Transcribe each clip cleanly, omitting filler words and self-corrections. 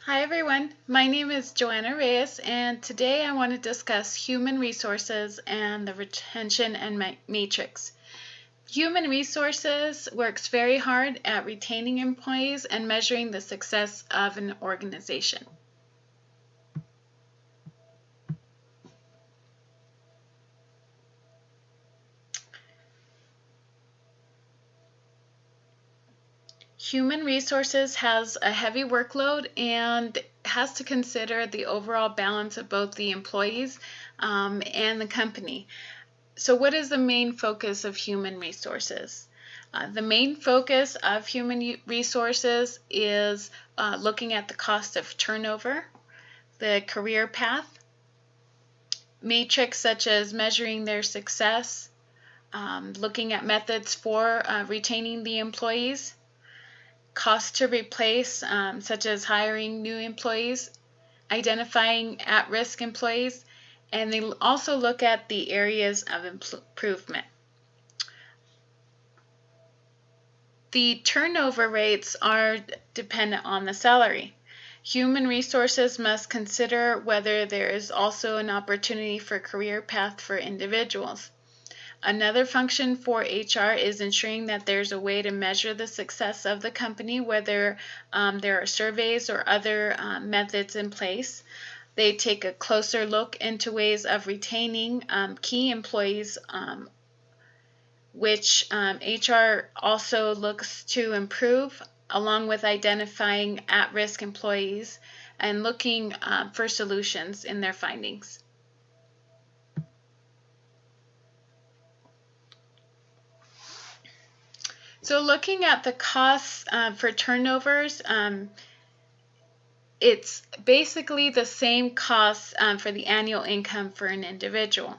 Hi everyone, my name is Joanna Reyes, and today I want to discuss human resources and the retention and matrix. Human resources works very hard at retaining employees and measuring the success of an organization. Human resources has a heavy workload and has to consider the overall balance of both the employees and the company. So, what is the main focus of human resources? The main focus of human resources is looking at the cost of turnover, the career path, metrics such as measuring their success, looking at methods for retaining the employees, cost to replace, such as hiring new employees, identifying at-risk employees, and they also look at the areas of improvement. The turnover rates are dependent on the salary. Human resources must consider whether there is also an opportunity for career path for individuals. Another function for HR is ensuring that there's a way to measure the success of the company, whether there are surveys or other methods in place. They take a closer look into ways of retaining key employees, which HR also looks to improve, along with identifying at-risk employees and looking for solutions in their findings. So looking at the costs for turnovers, it's basically the same costs for the annual income for an individual.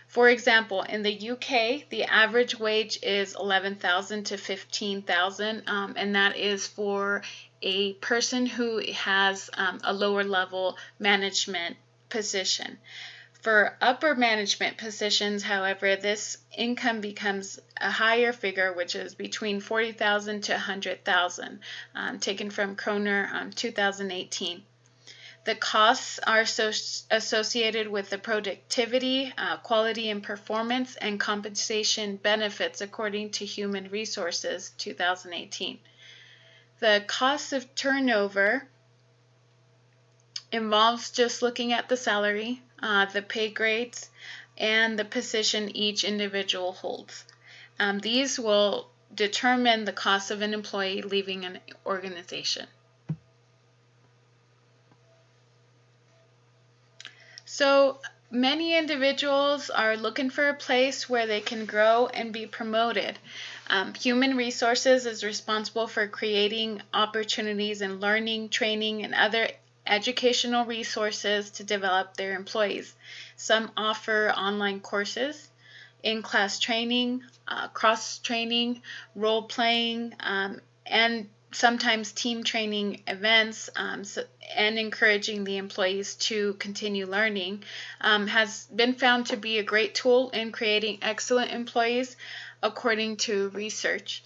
For example, in the UK, the average wage is 11,000 to 15,000, and that is for a person who has a lower level management position. For upper management positions, however, this income becomes a higher figure, which is between 40,000 to 100,000, taken from Kroner 2018. The costs are associated with the productivity, quality and performance, and compensation benefits according to Human Resources 2018. The cost of turnover involves just looking at the salary, the pay grades, and the position each individual holds. These will determine the cost of an employee leaving an organization. So many individuals are looking for a place where they can grow and be promoted. Human Resources is responsible for creating opportunities in learning, training, and other educational resources to develop their employees. Some offer online courses, in-class training, cross-training, role-playing, and sometimes team training events, and encouraging the employees to continue learning has been found to be a great tool in creating excellent employees according to research.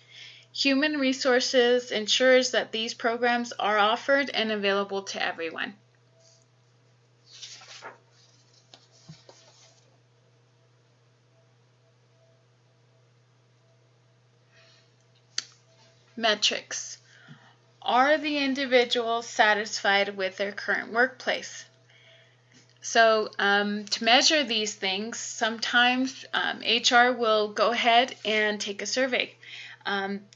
Human Resources ensures that these programs are offered and available to everyone. Metrics. Are the individuals satisfied with their current workplace? So to measure these things, sometimes HR will go ahead and take a survey.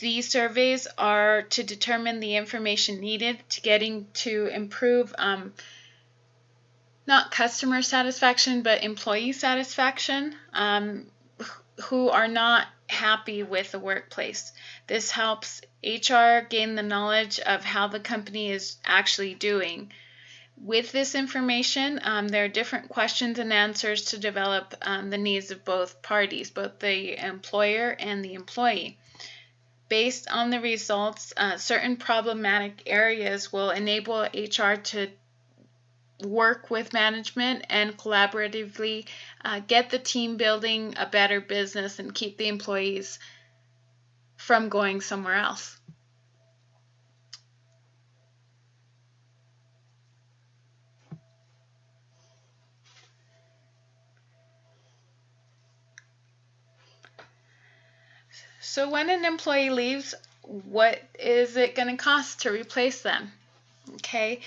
These surveys are to determine the information needed to improve not customer satisfaction, but employee satisfaction, who are not happy with the workplace. This helps HR gain the knowledge of how the company is actually doing. With this information, there are different questions and answers to develop the needs of both parties, both the employer and the employee. Based on the results, certain problematic areas will enable HR to work with management and collaboratively get the team building a better business and keep the employees from going somewhere else. So when an employee leaves, what is it going to cost to replace them? Okay,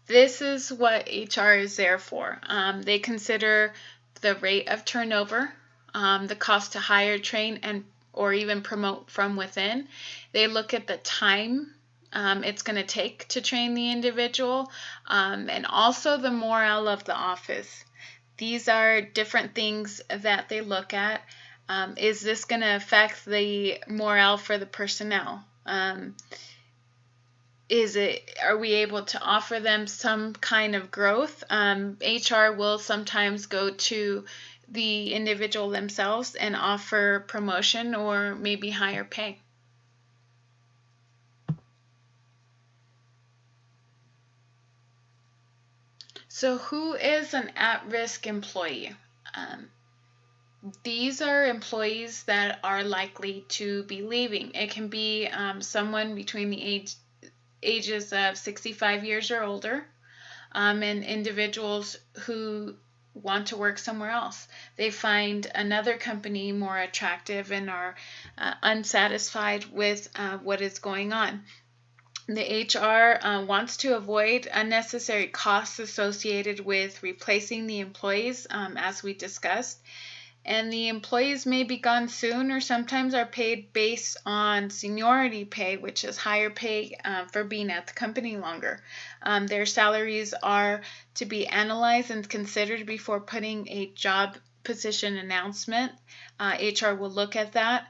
this is what HR is there for. They consider the rate of turnover, the cost to hire, train, and or even promote from within. They look at the time it's going to take to train the individual, and also the morale of the office. These are different things that they look at. Is this going to affect the morale for the personnel? Are we able to offer them some kind of growth? HR will sometimes go to the individual themselves and offer promotion or maybe higher pay. So who is an at-risk employee? These are employees that are likely to be leaving. It can be someone between the ages of 65 years or older, and individuals who want to work somewhere else. They find another company more attractive and are unsatisfied with what is going on. The HR wants to avoid unnecessary costs associated with replacing the employees, as we discussed. And the employees may be gone soon or sometimes are paid based on seniority pay, which is higher pay for being at the company longer. Their salaries are to be analyzed and considered before putting a job position announcement. HR will look at that.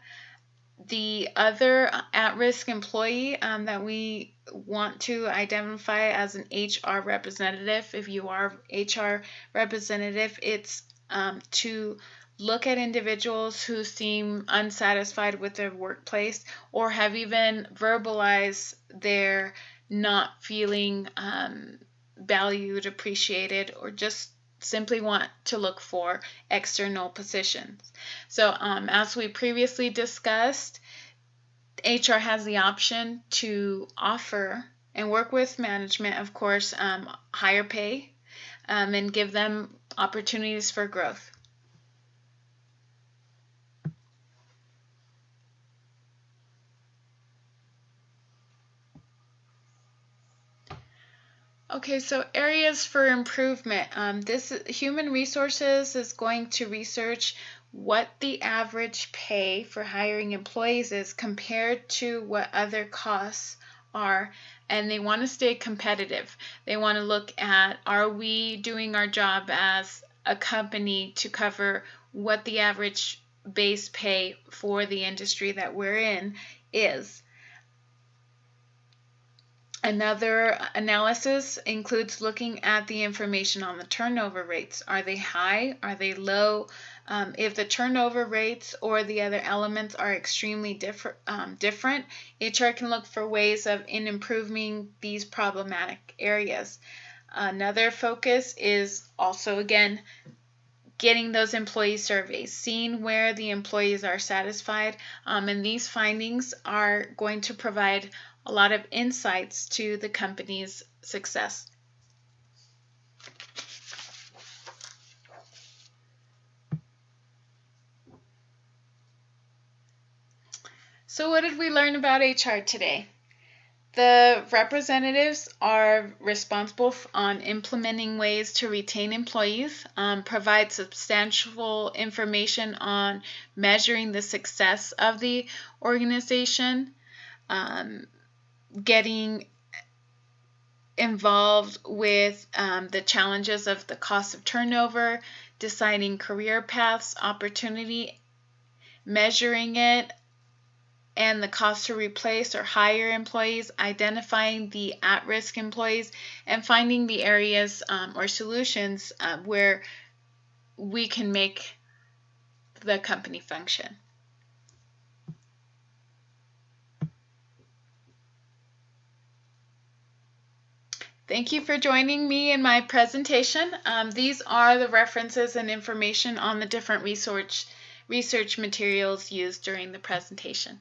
The other at-risk employee that we want to identify as an HR representative, if you are HR representative, it's to look at individuals who seem unsatisfied with their workplace or have even verbalized their not feeling valued, appreciated, or just simply want to look for external positions. So as we previously discussed, HR has the option to offer and work with management, of course, higher pay and give them opportunities for growth. Okay, so areas for improvement. This human resources is going to research what the average pay for hiring employees is compared to what other costs are, and they want to stay competitive. They want to look at, are we doing our job as a company to cover what the average base pay for the industry that we're in is. Another analysis includes looking at the information on the turnover rates. Are they high? Are they low? If the turnover rates or the other elements are extremely different, HR can look for ways of improving these problematic areas. Another focus is also, again, getting those employee surveys, seeing where the employees are satisfied, and these findings are going to provide a lot of insights to the company's success. So what did we learn about HR today? The representatives are responsible on implementing ways to retain employees, provide substantial information on measuring the success of the organization, getting involved with the challenges of the cost of turnover, deciding career paths, opportunity, measuring it, and the cost to replace or hire employees, identifying the at-risk employees, and finding the areas or solutions where we can make the company function. Thank you for joining me in my presentation. These are the references and information on the different research materials used during the presentation.